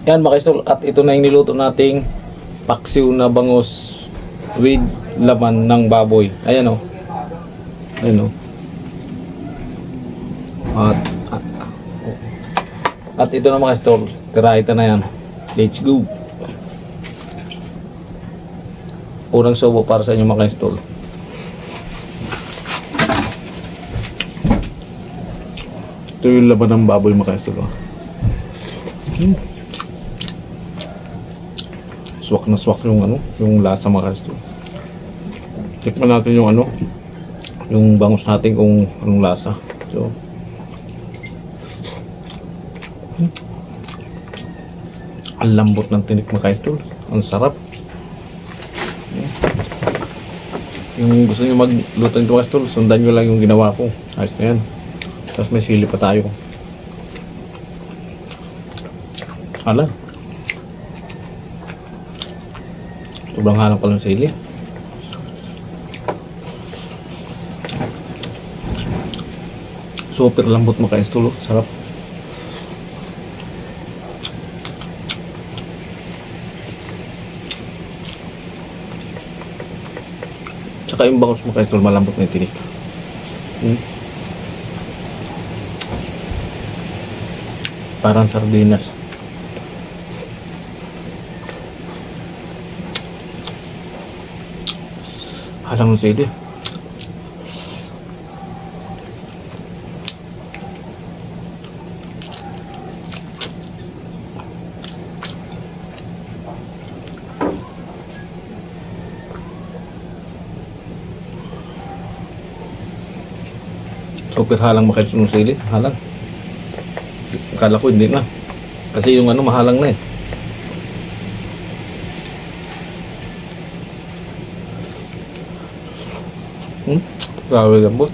Yan mga ka-idol, at ito na yung niluto nating paksiw na bangus with laman ng baboy. Ayan o. Ayan o. At ito na mga ka-idol, tiraita na yan. Let's go. Unang subo para sa inyo mga ka-idol. Ito yung laman ng baboy mga ka-idol. Swak na swak yung ano, yung lasa mga ka-idol. Tikman natin yung ano, yung bangus natin kung anong lasa. So, ang lambot ng tinik mga ka-idol. Ang sarap. Yung gusto nyo magluto nito mga ka-idol, sundan nyo lang yung ginawa ko. Ayos na yan. Tapos may sili pa tayo. Hala. Sobrang hanap ko ng sili. Super lambot mga ka-idol. Sarap. Tsaka yung bangus mga ka-idol, malambot na yung tinik. Parang sardinas. Halang sili. Super halang makasunod sili. Halang. Akala ko hindi na. Kasi yung ano mahalang na eh. Grabe lambot.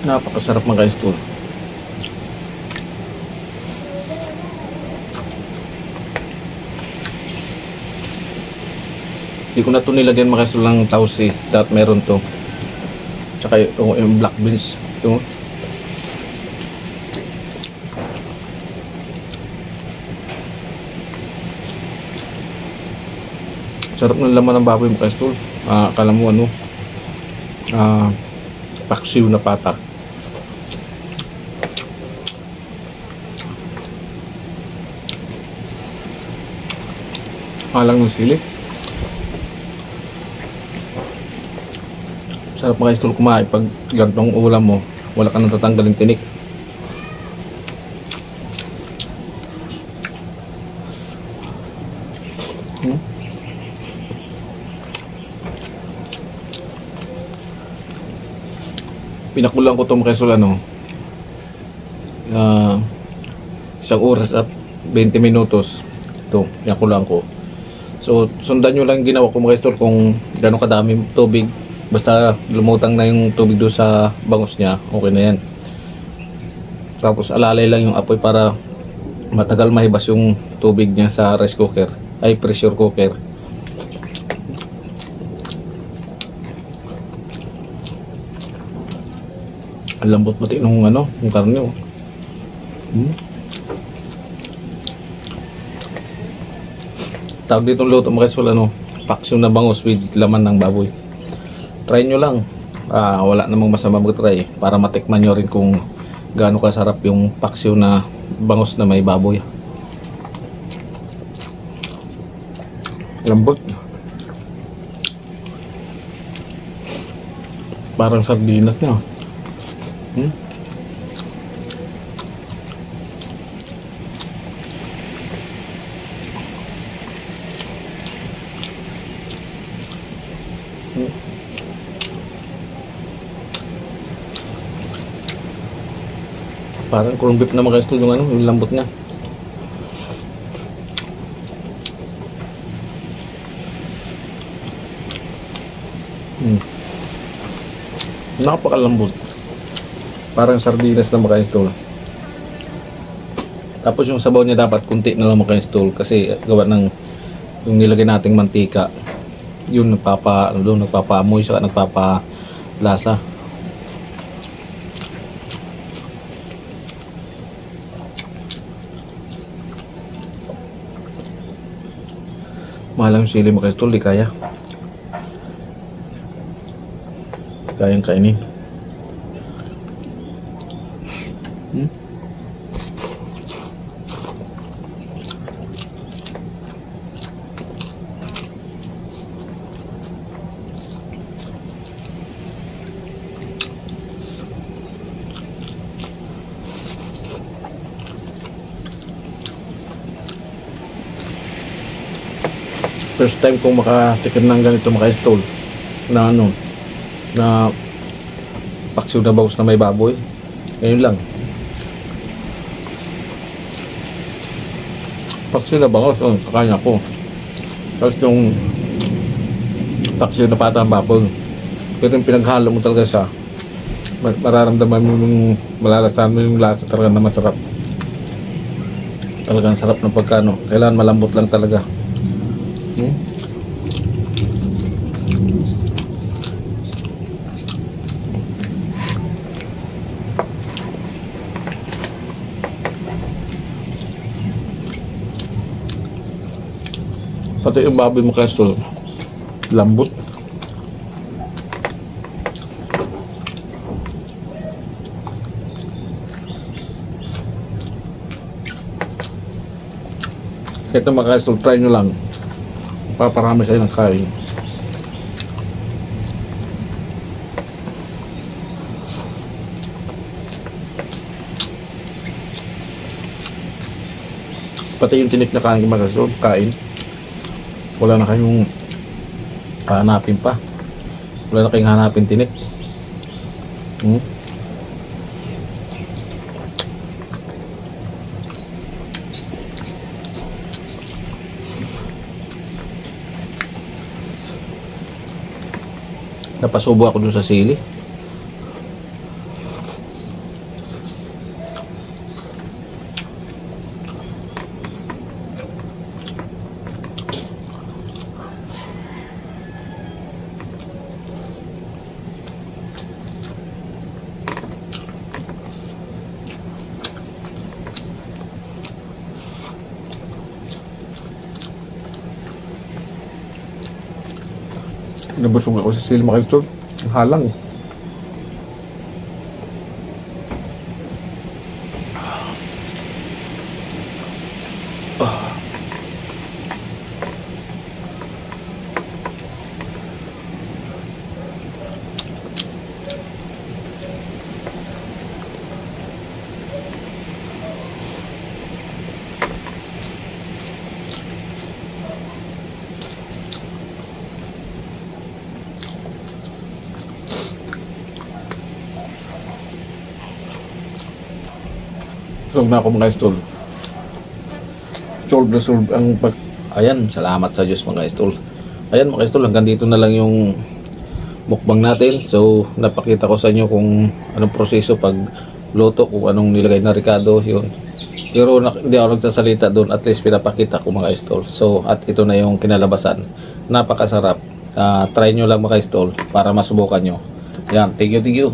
Napakasarap mga ka-idol. Hindi ko na ito nilagyan mga ka-idol ng tausi. Dapat meron to. Tsaka yung black beans. Ito. Sarap ng laman ng baboy mga ka-idol. Akala mo ano, paksiw na patak. Halang ng sili. Sarap mga ka-idol kumain pag gantong ulam mo, wala ka nang tatanggalin tinik. Pinakulang ko itong mga ka-idol ano, 1 oras at 20 minutos. Ito, pinakulang ko. So, sundan nyo lang ginawa ko mga ka-idol kung gano'ng kadami tubig. Basta lumutang na yung tubig doon sa bangus niya, okay na yan. Tapos alalay lang yung apoy para matagal mahibas yung tubig niya sa rice cooker, ay pressure cooker. Ang lambot pati nung ano, yung karne oh. Tawag ditong luto mga ka-idol ano, paksiw na bangus with laman ng baboy. Try nyo lang. Wala namang masama mag-try para matikman nyo rin kung gaano kasarap yung paksiw na bangus na may baboy. Lambot. Parang sardinas na. Parang corned beef na mga ka-idol yung ano, yung lambot niya. Napakalambot. Parang sardinas na mga ka-idol. Tapos yung sabaw niya dapat kunti na lang mga ka-idol kasi gawa ng yung nilagay nating mantika. Yun nagpapaamoy saka nagpapalasa. Mahal yung sili mga idol, di kaya. Kayang kainin. First time kong makatikim ng ganito mga idol, na ano, na paksiw na bangus na may baboy. Ngayon lang. Paksiw na bangus, kakain ako. Tapos yung paksiw na pata ang baboy. Pero yung pinaghalo mo talaga siya, mararamdaman mo yung, malalasahan mo yung lasa talaga na masarap. Talagang sarap ng pagkano. Kailangan malambot lang talaga. Pati yung baboy mo kaso lambot. Ito mga kaso, try nyo lang. Paparami sa'yo ng kain. Pati yung tinik na kain mga kaso, kain. Wala na kayong hanapin pa. Wala na kayong hanapin tinik. Napasubo ako dun sa sili. Nabusog ako sa sili mga idol. Halang. Solve na ako mga idol. Solve na solve ang pag... Ayan, salamat sa Diyos mga idol. Ayan mga idol, hanggang dito na lang yung mukbang natin. So, napakita ko sa inyo kung anong proseso pag luto, kung anong nilagay na Ricardo, yun. Pero hindi ako nagsasalita doon, at least pinapakita ko mga idol. So, at ito na yung kinalabasan. Napakasarap. Try nyo lang mga idol para masubukan nyo. Ayan, thank you, thank you.